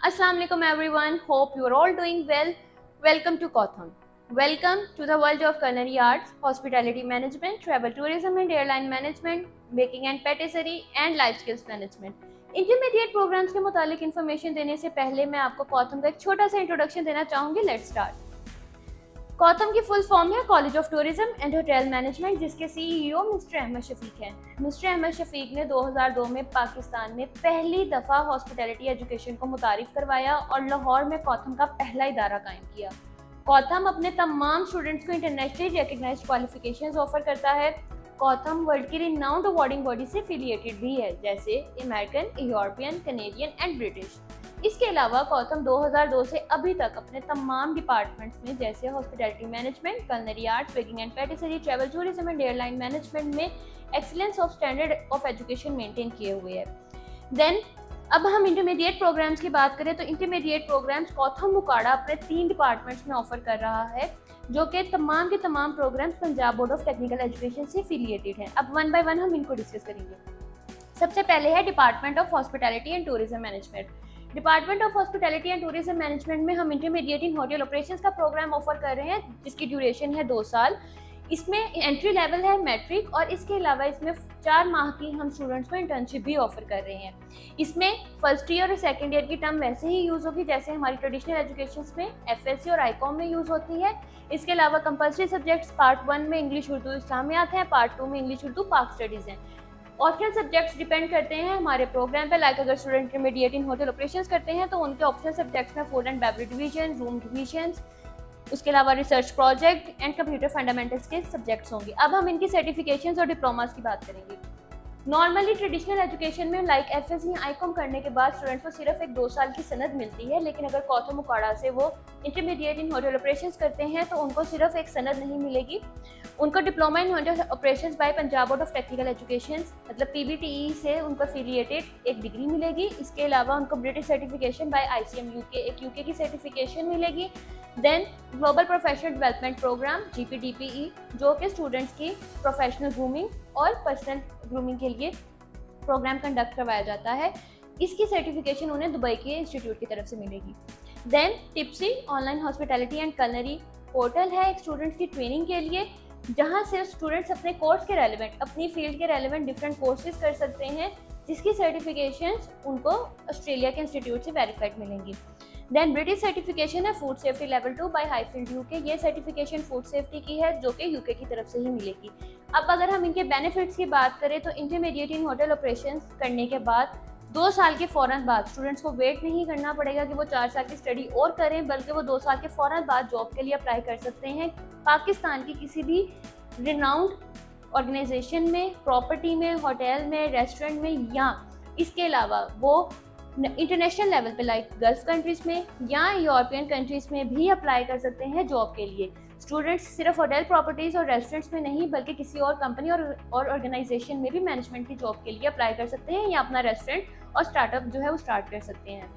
Assalamu alaikum everyone. Hope you are all doing well. Welcome to Kotham. Welcome to the world of culinary arts, hospitality management, travel tourism and airline management, baking and patisserie and life skills management. Intermediate programs के मुतालिक information देने से पहले मैं आपको कॉथम का एक छोटा सा इंट्रोडक्शन देना चाहूँगी. Let's start. कॉथम की फुल फॉर्म है college of tourism and hotel management, जिसके सीईओ मिस्टर अहमद शफीक हैं. मिस्टर अहमद शफीक ने 2002 में पाकिस्तान में पहली दफ़ा हॉस्पिटैलिटी एजुकेशन को मुतारिफ करवाया और लाहौर में कॉथम का पहला इदारा कायम किया. कॉथम अपने तमाम स्टूडेंट्स को इंटरनेशनली रिकग्नाइज्ड क्वालिफिकेशंस ऑफर करता है. कॉथम वर्ल्ड की रिनाउंड अवार्डिंग बॉडी से एफिलिएटेड भी है, जैसे American, European, Canadian and British. इसके अलावा कॉथम 2002 से अभी तक अपने तमाम डिपार्टमेंट्स में जैसे hospitality management, culinary arts, baking and patisserie, travel tourism and airline management में excellence of standard of education maintain किए हुए हैं. देन अब हम इंटरमीडिएट प्रोग्राम्स की बात करें तो इंटरमीडिएट प्रोग्राम्स कॉथम मुकाड़ा अपने 3 डिपार्टमेंट्स में ऑफर कर रहा है, जो कि तमाम के तमाम programs Punjab board of technical education से एफिलिएटेड हैं. अब वन बाय वन हम इनको डिस्कस करेंगे. सबसे पहले है department of hospitality and tourism management. Department of hospitality and tourism management में हम इंटरमीडिएट इन होटल ऑपरेशंस का प्रोग्राम ऑफर कर रहे हैं, जिसकी ड्यूरेशन है 2 साल. इसमें एंट्री लेवल है मैट्रिक और इसके अलावा इसमें 4 माह की हम स्टूडेंट्स को इंटर्नशिप भी ऑफर कर रहे हैं. इसमें फर्स्ट ईयर और सेकंड ईयर की टर्म वैसे ही यूज़ होगी जैसे हमारी ट्रेडिशनल एजुकेशन में एफएससी और आईकॉम में यूज़ होती है. इसके अलावा कंपल्सरी सब्जेक्ट्स पार्ट 1 में इंग्लिश, उर्दू, इस्लामियात हैं, पार्ट 2 में इंग्लिश, उर्दू, पाक स्टडीज़ हैं. ऑप्शनल सब्जेक्ट्स डिपेंड करते हैं हमारे प्रोग्राम पे. लाइक अगर student intermediate in hotel operations करते हैं तो उनके ऑप्शनल सब्जेक्ट्स में food and beverage division, room divisions, उसके अलावा research project and computer fundamentals के सब्जेक्ट्स होंगे. अब हम इनकी सर्टिफिकेशंस और डिप्लोमास की बात करेंगे. नॉर्मली ट्रेडिशनल एजुकेशन में लाइक एफएससी या आईकॉम करने के बाद स्टूडेंट्स को सिर्फ एक 2 साल की सनद मिलती है, लेकिन अगर कॉथम मुकाड़ा से वो इंटरमीडिएट इन होटल ऑपरेशंस करते हैं तो उनको सिर्फ एक सनद नहीं मिलेगी, उनको diploma in hotel operations by Punjab board of technical education मतलब पीबीटीई से उनको एफिलिएटेड एक डिग्री मिलेगी. इसके अलावा उनको British certification by ICM UK, एक यूके की सर्टिफिकेशन मिलेगी. Then global professional development programme GPDPE, जो कि स्टूडेंट्स की प्रोफेशनल ग्रूमिंग और पर्सनल ग्रूमिंग के लिए प्रोग्राम कंडक्ट करवाया जाता है. इसकी सर्टिफिकेशन उन्हें दुबई के इंस्टीट्यूट की तरफ से मिलेगी. Then Tipsy online hospitality and culinary portal है एक स्टूडेंट्स की ट्रेनिंग के लिए, जहां से स्टूडेंट्स अपने कोर्स के रेलिवेंट, अपनी फील्ड के रेलिवेंट डिफरेंट कोर्सेज कर सकते हैं, जिसकी सर्टिफिकेशंस उनको ऑस्ट्रेलिया के इंस्टीट्यूट से वेरीफाइड मिलेंगी. देन ब्रिटिश सर्टिफिकेशन है food safety level 2 by Highfield UK. ये सर्टिफिकेशन फूड सेफ्टी की है जो कि यूके की तरफ से ही मिलेगी. अब अगर हम इनके बेनिफिट्स की बात करें तो इंटरमीडिएट इन होटल ऑपरेशंस करने के बाद 2 साल के फ़ौरन बाद स्टूडेंट्स को वेट नहीं करना पड़ेगा कि वो 4 साल की स्टडी और करें, बल्कि वो 2 साल के फ़ौरन बाद जॉब के लिए अप्लाई कर सकते हैं पाकिस्तान की किसी भी रिनाउंड ऑर्गेनाइजेशन में, प्रॉपर्टी में, होटल में, रेस्टोरेंट में, या इसके अलावा वो इंटरनेशनल लेवल पे लाइक गल्फ कंट्रीज़ में या यूरोपियन कंट्रीज़ में भी अप्लाई कर सकते हैं जॉब के लिए. स्टूडेंट्स सिर्फ होटल प्रॉपर्टीज़ और रेस्टोरेंट्स में नहीं बल्कि किसी और कंपनी और ऑर्गेनाइजेशन में भी मैनेजमेंट की जॉब के लिए अप्लाई कर सकते हैं या अपना रेस्टोरेंट और स्टार्टअप जो है वो स्टार्ट कर सकते हैं.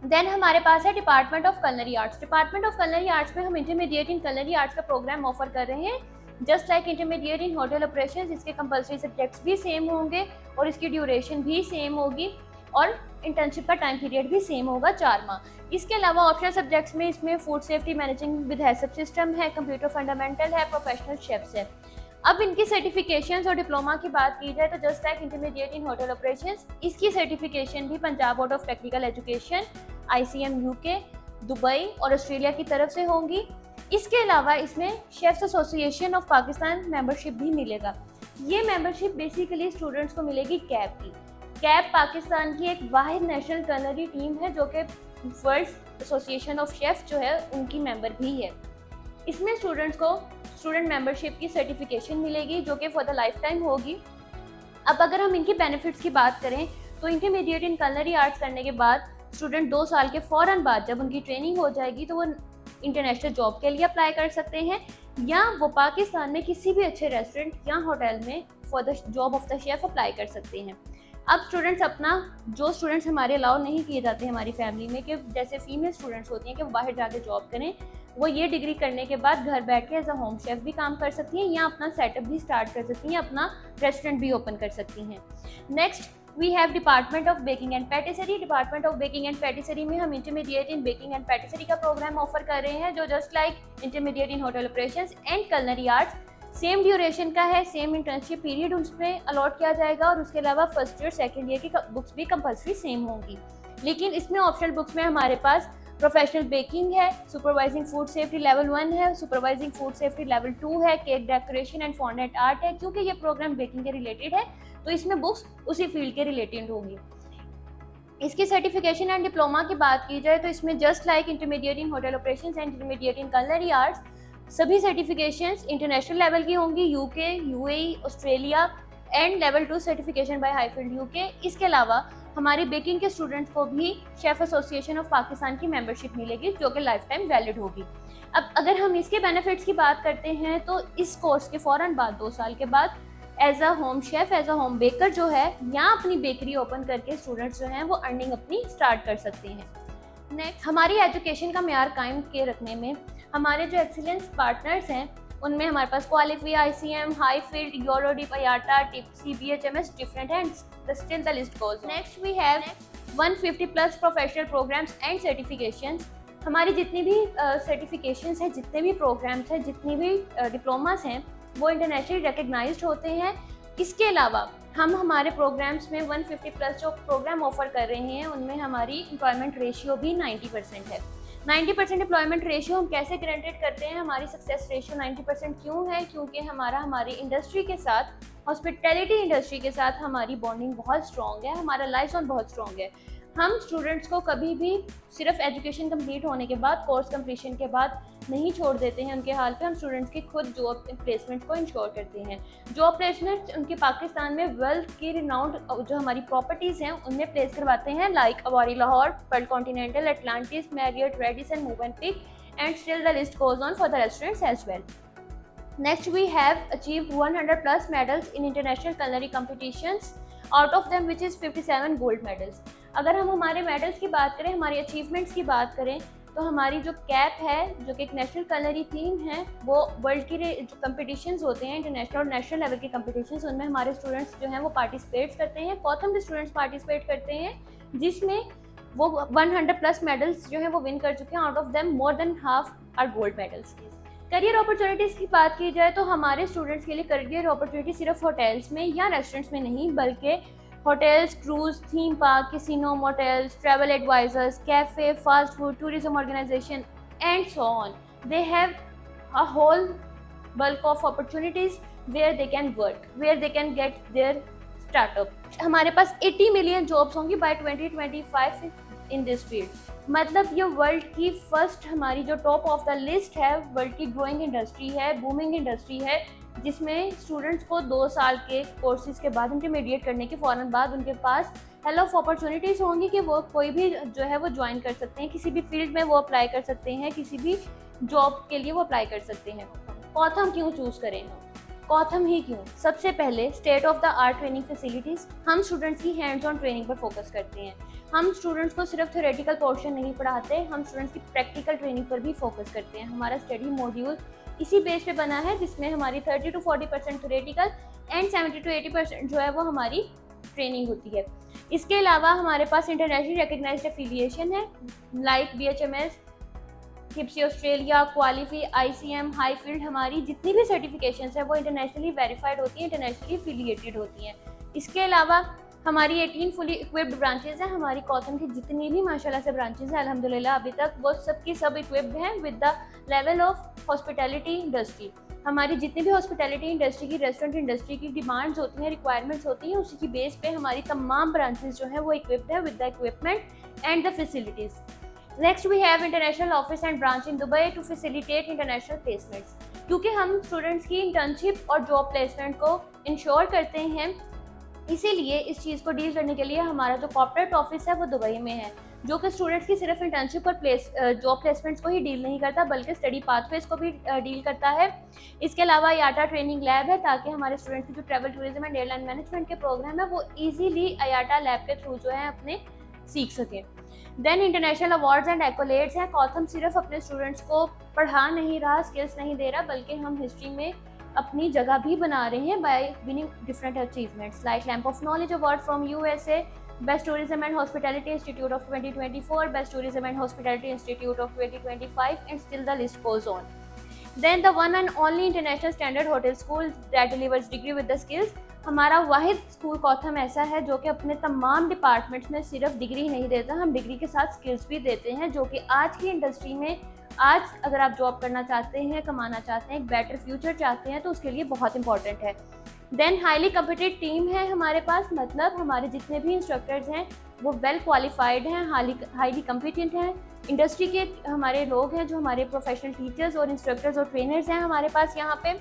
देन हमारे पास है department of culinary arts. Department of culinary arts में हम इंटरमीडिएट इन culinary आर्ट्स का प्रोग्राम ऑफर कर रहे हैं. Just like intermediate in hotel operations, इसके कंपल्सरी सब्जेक्ट्स भी सेम होंगे और इसकी ड्यूरेशन भी सेम होगी और इंटर्नशिप का टाइम पीरियड भी सेम होगा 4 माह. इसके अलावा ऑप्शनल सब्जेक्ट्स में इसमें food safety managing with HACCP system है, कंप्यूटर फंडामेंटल है, प्रोफेशनल शेफ्स है. अब इनकी सर्टिफिकेशंस और डिप्लोमा की बात की जाए तो just like intermediate in hotel operations, इसकी सर्टिफिकेशन भी Punjab board of technical education, ICM UK, Dubai और ऑस्ट्रेलिया की तरफ से होंगी. इसके अलावा इसमें chefs association of Pakistan membership भी मिलेगा. ये मेंबरशिप बेसिकली स्टूडेंट्स को मिलेगी कैप की. कैप पाकिस्तान की एक वाहिद नेशनल culinary टीम है जो कि वर्ल्ड एसोसिएशन ऑफ शेफ जो है उनकी मेंबर भी है. इसमें स्टूडेंट्स को स्टूडेंट मेंबरशिप की सर्टिफिकेशन मिलेगी जो कि फॉर द लाइफ टाइम होगी. अब अगर हम इनकी बेनिफिट्स की बात करें तो इंटरमीडिएट इन culinary आर्ट्स करने के बाद स्टूडेंट 2 साल के फ़ौरन बाद जब उनकी ट्रेनिंग हो जाएगी तो वो इंटरनेशनल जॉब के लिए अप्लाई कर सकते हैं या वो पाकिस्तान में किसी भी अच्छे रेस्टोरेंट या होटल में for the job of the chef apply कर सकते हैं. अब स्टूडेंट्स अपना, जो स्टूडेंट्स हमारे अलाउ नहीं किए जाते हमारी फैमिली में कि जैसे फीमेल स्टूडेंट्स होती हैं कि वो बाहर जाके जॉब करें, वो ये डिग्री करने के बाद घर बैठ के एज अ होम शेफ भी काम कर सकती हैं या अपना सेटअप भी स्टार्ट कर सकती हैं, अपना रेस्टोरेंट भी ओपन कर सकती हैं. Next we have department of baking and patisserie. Department of baking and patisserie में हम intermediate in baking and patisserie का प्रोग्राम ऑफर कर रहे हैं, जो just like intermediate in hotel operations and culinary arts same duration का है, same internship period उसमें अलॉट किया जाएगा और उसके अलावा फर्स्ट ईयर सेकेंड ईयर की बुक्स भी कंपल्सरी सेम होंगी। लेकिन इसमें ऑप्शनल बुक्स में हमारे पास प्रोफेशनल बेकिंग है, सुपरवाइजिंग फूड सेफ्टी लेवल 1 है, सुपरवाइजिंग फूड सेफ्टी लेवल 2 है, cake decoration and fondant art है। क्योंकि ये प्रोग्राम बेकिंग के रिलेटेड है तो इसमें बुक्स उसी फील्ड के रिलेटेड होंगी। इसकी सर्टिफिकेशन एंड डिप्लोमा की बात की जाए तो इसमें just like intermediate in hotel operations and intermediate in culinary arts सभी सर्टिफिकेशंस इंटरनेशनल लेवल की होंगी, UK, UAE, Australia and level 2 certification by Highfield UK. इसके अलावा हमारी बेकिंग के स्टूडेंट्स को भी शेफ एसोसिएशन ऑफ पाकिस्तान की मेंबरशिप मिलेगी, जो कि लाइफ टाइम वैलिड होगी। अब अगर हम इसके बेनिफिट्स की बात करते हैं तो इस कोर्स के फ़ौरन बाद 2 साल के बाद as a home chef, as a home baker जो है, या अपनी बेकरी ओपन करके स्टूडेंट्स जो हैं वो अर्निंग अपनी स्टार्ट कर सकते हैं। नेक्स्ट, हमारी एजुकेशन का मेयार कायम के रखने में हमारे जो एक्सीलेंस पार्टनर्स हैं उनमें हमारे पास Qualifi, ICM, Highfield, Eurodip, IATA, Tipsy, BHMS, different and still the list goes. Next we have 150 plus professional programs and certifications. हमारी जितनी भी सर्टिफिकेशंस हैं, जितने भी प्रोग्राम्स हैं, जितनी भी डिप्लोमास हैं, वो इंटरनेशनली रिकग्नाइज्ड होते हैं। इसके अलावा हम हमारे प्रोग्राम्स में 150 प्लस जो प्रोग्राम ऑफर कर रहे हैं उनमें हमारी एम्प्लॉयमेंट रेशियो भी 90% है। 90% एम्प्लॉयमेंट रेशियो हम कैसे ग्रांटेड करते हैं? हमारी सक्सेस रेशियो 90% क्यों है? क्योंकि हमारी इंडस्ट्री के साथ, हॉस्पिटैलिटी इंडस्ट्री के साथ हमारी बॉन्डिंग बहुत स्ट्रॉन्ग है, हमारा लाइफ बहुत स्ट्रॉन्ग है। हम स्टूडेंट्स को कभी भी सिर्फ एजुकेशन कंप्लीट होने के बाद, कोर्स कंप्लीशन के बाद नहीं छोड़ देते हैं उनके हाल पे। हम स्टूडेंट्स की खुद जॉब प्लेसमेंट को इंश्योर करते हैं। जॉब प्लेसमेंट उनके पाकिस्तान में वेल्थ की रिनाउंड जो हमारी प्रॉपर्टीज़ हैं उनमें प्लेस करवाते हैं, like Avari Lahore, Pearl Continental, Atlantis, Marriott, Radisson, Movenpick and still the list goes on for the restaurants as well. Next, we have achieved 100 plus medals in international culinary competitions, out of them which is 57 gold medals. अगर हम हमारे medals की बात करें, हमारी achievements की बात करें, तो हमारी जो कैप है, जो कि एक नेशनल कलनरी थीम है, वो वर्ल्ड की जो कंपटीशंस होते हैं, इंटरनेशनल और नेशनल लेवल के कंपटीशंस, उनमें हमारे स्टूडेंट्स जो हैं वो पार्टिसिपेट करते हैं। कॉथम के स्टूडेंट्स पार्टिसिपेट करते हैं, जिसमें वो 100 प्लस मेडल्स जो हैं वो विन कर चुके हैं। Out of them more than half are gold medals. Career opportunities की बात की जाए तो हमारे स्टूडेंट्स के लिए करियर अपॉर्चुनिटी सिर्फ होटल्स में या रेस्टोरेंट्स में नहीं, बल्कि hotels, cruise, theme park, casino, motels, travel advisers, cafe, fast food, tourism organisation and so on. They have a whole bulk of opportunities where they can work, where they can get their startup. हमारे पास 80 million jobs होंगी by 2025 in this field. मतलब ये world की first, हमारी जो top of the list है, world की growing industry है, बूमिंग इंडस्ट्री है, जिसमें स्टूडेंट्स को 2 साल के कोर्सेज के बाद, इंटरमीडिएट करने के फ़ौरन बाद उनके पास हेल ऑफ अपॉर्चुनिटीज़ होंगी कि वो कोई भी जो है वो ज्वाइन कर सकते हैं, किसी भी फील्ड में वो अप्लाई कर सकते हैं, किसी भी जॉब के लिए वो अप्लाई कर सकते हैं। कॉथम क्यों चूज़ करें? कॉथम ही क्यों? सबसे पहले state of the art training facilities. हम स्टूडेंट्स की हैंड्स ऑन ट्रेनिंग पर फोकस करते हैं। हम स्टूडेंट्स को सिर्फ थ्योरेटिकल पोर्शन नहीं पढ़ाते, हम स्टूडेंट्स की प्रैक्टिकल ट्रेनिंग पर भी फोकस करते हैं। हमारा स्टडी मॉड्यूल इसी बेस पे बना है, जिसमें हमारी 30 to 40% थ्योरेटिकल एंड 70 to 80% जो है वो हमारी ट्रेनिंग होती है। इसके अलावा हमारे पास इंटरनेशनली रिकग्नाइज्ड एफिलिएशन है, like BHMS, Tipsy Australia, Qualifi, ICM, Highfield. हमारी जितनी भी सर्टिफिकेशंस है वो इंटरनेशनली वेरीफाइड होती हैं, इंटरनेशनली एफिलिएटेड होती हैं। इसके अलावा हमारी 18 फुली इक्विप्ड ब्रांचेज हैं। हमारी कॉथम की जितनी भी माशाल्लाह से ब्रांचेज हैं, अल्हम्दुलिल्लाह अभी तक वो सब की सब इक्विप्ड हैं with the level of hospitality industry. हमारी जितनी भी हॉस्पिटैलिटी इंडस्ट्री की, रेस्टोरेंट इंडस्ट्री की डिमांड्स होती हैं, रिक्वायरमेंट्स होती हैं, उसी की बेस पे हमारी तमाम ब्रांचेज जो हैं वो इक्विप्ड है with the equipment and the facilities. Next we have international office and branch in Dubai to facilitate international placements. क्योंकि हम स्टूडेंट्स की इंटर्नशिप और जॉब प्लेसमेंट को इंश्योर करते हैं, इसीलिए इस चीज़ को डील करने के लिए हमारा जो कॉर्पोरेट ऑफिस है वो दुबई में है, जो कि स्टूडेंट्स की सिर्फ इंटर्नशिप और जॉब प्लेसमेंट्स को ही डील नहीं करता, बल्कि स्टडी पाथवेज को भी डील करता है। इसके अलावा IATA ट्रेनिंग लैब है, ताकि हमारे स्टूडेंट्स की जो travel, tourism and airline management के प्रोग्राम है वो ईजीली IATA लैब के थ्रू जो है अपने सीख सकें। देन इंटरनेशनल अवार्ड्स एंड एक्कोलेड्स हैं। कॉथम सिर्फ अपने स्टूडेंट्स को पढ़ा नहीं रहा, स्किल्स नहीं दे रहा, बल्कि हम हिस्ट्री में अपनी जगह भी बना रहे हैं bye winning different achievements like lamp of knowledge award from USA, best tourism and hospitality institute of 2024, best tourism and hospitality institute of 2025 and still the list goes on. Then the one and only international standard hotel school that delivers degree with the skills. हमारा वाहिद school कॉथम ऐसा है जो कि अपने तमाम departments में सिर्फ degree नहीं देता, हम डिग्री के साथ स्किल्स भी देते हैं, जो कि आज की इंडस्ट्री में आज अगर आप जॉब करना चाहते हैं, कमाना चाहते हैं, एक बेटर फ्यूचर चाहते हैं तो उसके लिए बहुत इंपॉर्टेंट है. देन हाईली कम्पिटेटिव टीम है हमारे पास, मतलब हमारे जितने भी इंस्ट्रक्टर्स हैं वो वेल क्वालिफाइड हैं, हाईली कम्पिटेंट हैं. इंडस्ट्री के हमारे लोग हैं जो हमारे प्रोफेशनल टीचर्स और इंस्ट्रक्टर्स और ट्रेनर्स हैं हमारे पास यहाँ पे.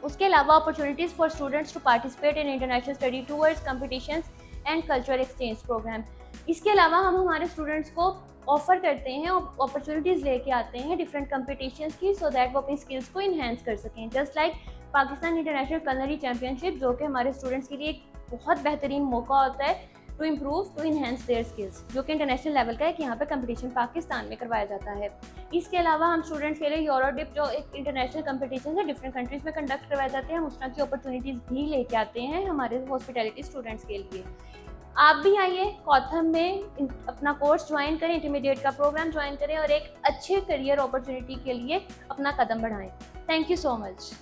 उसके अलावा opportunities for students to participate in international study tours, competitions and cultural exchange program. इसके अलावा हम हमारे स्टूडेंट्स को ऑफर करते हैं और अपॉर्चुनिटीज़ लेके आते हैं डिफरेंट कम्पिटिशन्स की, सो दैट वो अपनी स्किल्स को इन्हेंस कर सकें. Just like Pakistan international culinary championship, जो कि हमारे स्टूडेंट्स के लिए एक बहुत बेहतरीन मौका होता है to improve to enhance their skills, जो कि इंटरनेशनल लेवल का है कि यहाँ पे कंपटीशन पाकिस्तान में करवाया जाता है. इसके अलावा हम स्टूडेंट्स के लिए यूरोडिप, जो एक इंटरनेशनल कंपटीशन है डिफरेंट कंट्रीज़ में कंडक्ट करवाए जाते हैं, हम उस तरह की अपॉर्चुनिटीज़ भी लेके आते हैं हमारे हॉस्पिटैलिटी स्टूडेंट्स के लिए. आप भी आइए कॉथम में अपना कोर्स ज्वाइन करें, इंटरमीडिएट का प्रोग्राम ज्वाइन करें और एक अच्छे करियर अपॉर्चुनिटी के लिए अपना कदम बढ़ाएं. Thank you so much.